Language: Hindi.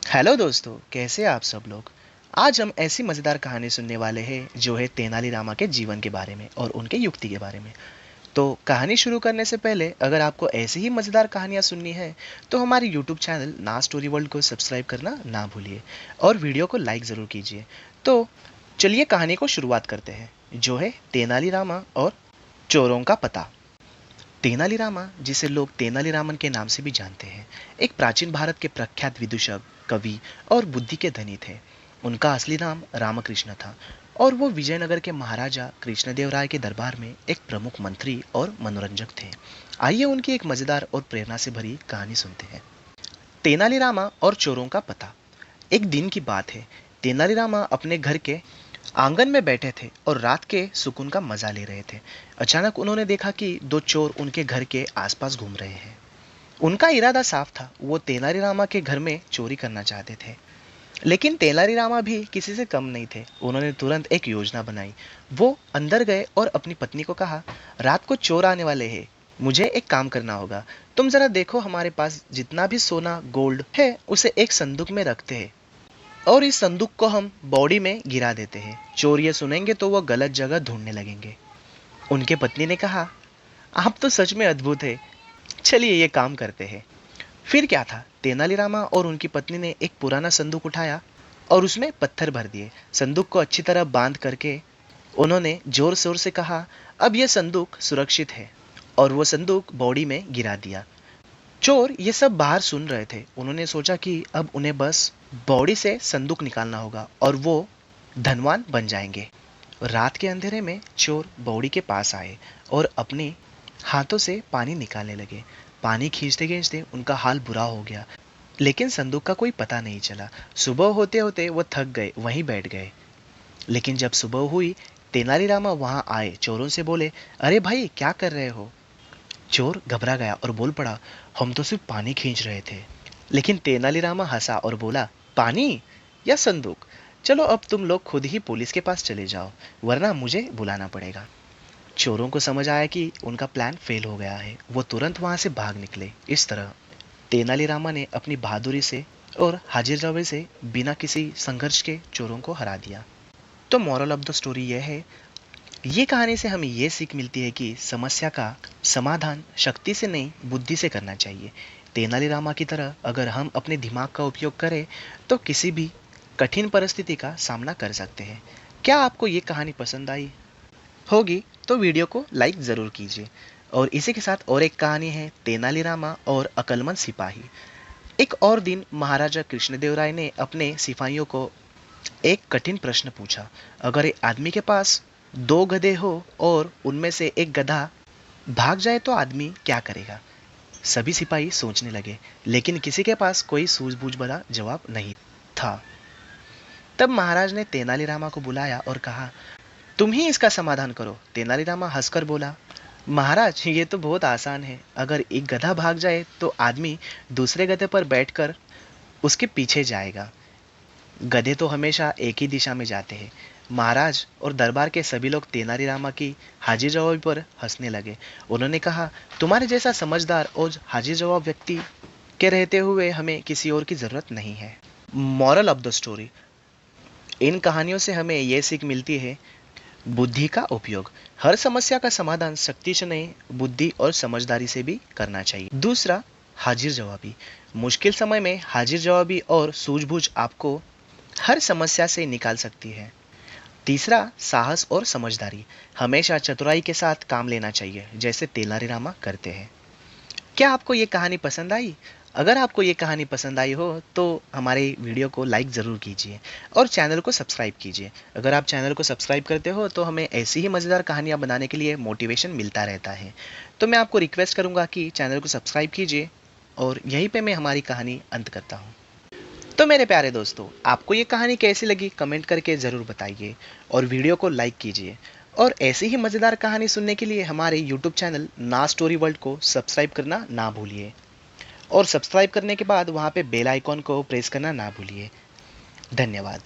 हेलो दोस्तों, कैसे हैं आप सब लोग। आज हम ऐसी मज़ेदार कहानी सुनने वाले हैं जो है तेनालीरामा के जीवन के बारे में और उनके युक्ति के बारे में। तो कहानी शुरू करने से पहले अगर आपको ऐसी ही मज़ेदार कहानियाँ सुननी है तो हमारे यूट्यूब चैनल ना स्टोरी वर्ल्ड को सब्सक्राइब करना ना भूलिए और वीडियो को लाइक ज़रूर कीजिए। तो चलिए कहानी को शुरुआत करते हैं, जो है तेनालीरामा और चोरों का पता। तेनालीरामा, जिसे लोग तेनालीरामन के नाम से भी जानते हैं, एक प्राचीन भारत के प्रख्यात विदूषक, कवि और बुद्धि के धनी थे। उनका असली नाम रामकृष्ण था और वो विजयनगर के महाराजा कृष्णदेवराय के दरबार में एक प्रमुख मंत्री और मनोरंजक थे। आइए उनकी एक मजेदार और प्रेरणा से भरी कहानी सुनते हैं। तेनालीरामा और चोरों का पता। एक दिन की बात है। तेनालीरामा अपने घर के आंगन में बैठे थे और रात के सुकून का मजा ले रहे थे। अचानक उन्होंने देखा कि दो चोर उनके घर के आसपास घूम रहे हैं। उनका इरादा साफ था, वो तेनालीरामा के घर में चोरी करना चाहते थे। लेकिन तेनालीरामा भी किसी से कम नहीं थे। उन्होंने तुरंत एक योजना बनाई। वो अंदर गए और अपनी पत्नी को कहा, रात को चोर आने वाले हैं, मुझे एक काम करना होगा। तुम जरा देखो, हमारे पास जितना भी सोना गोल्ड है उसे एक संदूक में रखते हैं और इस संदूक को हम बॉडी में गिरा देते हैं। चोर ये सुनेंगे तो वो गलत जगह ढूंढने लगेंगे। उनके पत्नी ने कहा, आप तो सच में अद्भुत है, चलिए ये काम करते हैं। फिर क्या था, तेनालीरामा और उनकी पत्नी ने एक पुराना संदूक उठाया और उसमें पत्थर भर दिए। संदूक को अच्छी तरह बांध करके उन्होंने जोर शोर से कहा, अब यह संदूक सुरक्षित है, और वो संदूक बॉडी में गिरा दिया। चोर ये सब बाहर सुन रहे थे। उन्होंने सोचा कि अब उन्हें बस बॉडी से संदूक निकालना होगा और वो धनवान बन जाएंगे। रात के अंधेरे में चोर बॉडी के पास आए और अपने हाथों से पानी निकालने लगे। पानी खींचते खींचते उनका हाल बुरा हो गया, लेकिन संदूक का कोई पता नहीं चला। सुबह होते होते वो थक गए, वहीं बैठ गए। लेकिन जब सुबह हुई, तेनालीरामा वहां आए, चोरों से बोले, अरे भाई, क्या कर रहे हो। चोर घबरा गया और बोल पड़ा, हम तो सिर्फ पानी खींच रहे थे। लेकिन तेनालीरामा हंसा और बोला, पानी या संदूक, चलो अब तुम लोग खुद ही पुलिस के पास चले जाओ, वरना मुझे बुलाना पड़ेगा। चोरों को समझ आया कि उनका प्लान फेल हो गया है। वो तुरंत वहां से भाग निकले। इस तरह तेनालीरामा ने अपनी बहादुरी से और हाजिर जवाबी से बिना किसी संघर्ष के चोरों को हरा दिया। तो मॉरल ऑफ द स्टोरी यह है, ये कहानी से हमें ये सीख मिलती है कि समस्या का समाधान शक्ति से नहीं, बुद्धि से करना चाहिए। तेनालीरामा की तरह अगर हम अपने दिमाग का उपयोग करें तो किसी भी कठिन परिस्थिति का सामना कर सकते हैं। क्या आपको ये कहानी पसंद आई होगी तो वीडियो को लाइक ज़रूर कीजिए। और इसी के साथ और एक कहानी है, तेनालीरामा और अक्लमंद सिपाही। एक और दिन महाराजा कृष्णदेवराय ने अपने सिपाहियों को एक कठिन प्रश्न पूछा। अगर एक आदमी के पास दो गधे हो और उनमें से एक गधा भाग जाए तो आदमी क्या करेगा। सभी सिपाही सोचने लगे, लेकिन किसी के पास कोई सूझबूझ भरा जवाब नहीं था। तब महाराज ने तेनालीरामा को बुलाया और कहा, तुम ही इसका समाधान करो। तेनालीरामा हंसकर बोला, महाराज, ये तो बहुत आसान है। अगर एक गधा भाग जाए तो आदमी दूसरे गधे पर बैठकर उसके पीछे जाएगा। गधे तो हमेशा एक ही दिशा में जाते हैं। महाराज और दरबार के सभी लोग तेनालीरामा की हाजिर जवाबी पर हंसने लगे। उन्होंने कहा, तुम्हारे जैसा समझदार और हाजिर जवाब व्यक्ति के रहते हुए हमें किसी और की जरूरत नहीं है। मॉरल ऑफ द स्टोरी, इन कहानियों से हमें यह सीख मिलती है, बुद्धि का उपयोग। हर समस्या का समाधान शक्ति से नहीं, बुद्धि और समझदारी से भी करना चाहिए। दूसरा, हाजिर जवाबी। मुश्किल समय में हाजिर जवाबी और सूझबूझ आपको हर समस्या से निकाल सकती है। तीसरा, साहस और समझदारी। हमेशा चतुराई के साथ काम लेना चाहिए, जैसे तेनालीरामा करते हैं। क्या आपको ये कहानी पसंद आई? अगर आपको ये कहानी पसंद आई हो तो हमारे वीडियो को लाइक ज़रूर कीजिए और चैनल को सब्सक्राइब कीजिए। अगर आप चैनल को सब्सक्राइब करते हो तो हमें ऐसी ही मज़ेदार कहानियाँ बनाने के लिए मोटिवेशन मिलता रहता है। तो मैं आपको रिक्वेस्ट करूँगा कि चैनल को सब्सक्राइब कीजिए और यहीं पे मैं हमारी कहानी अंत करता हूँ। तो मेरे प्यारे दोस्तों, आपको ये कहानी कैसी लगी कमेंट करके ज़रूर बताइए और वीडियो को लाइक कीजिए। और ऐसी ही मज़ेदार कहानी सुनने के लिए हमारे यूट्यूब चैनल ना स्टोरी वर्ल्ड को सब्सक्राइब करना ना भूलिए। और सब्सक्राइब करने के बाद वहाँ पे बेल आइकॉन को प्रेस करना ना भूलिए। धन्यवाद।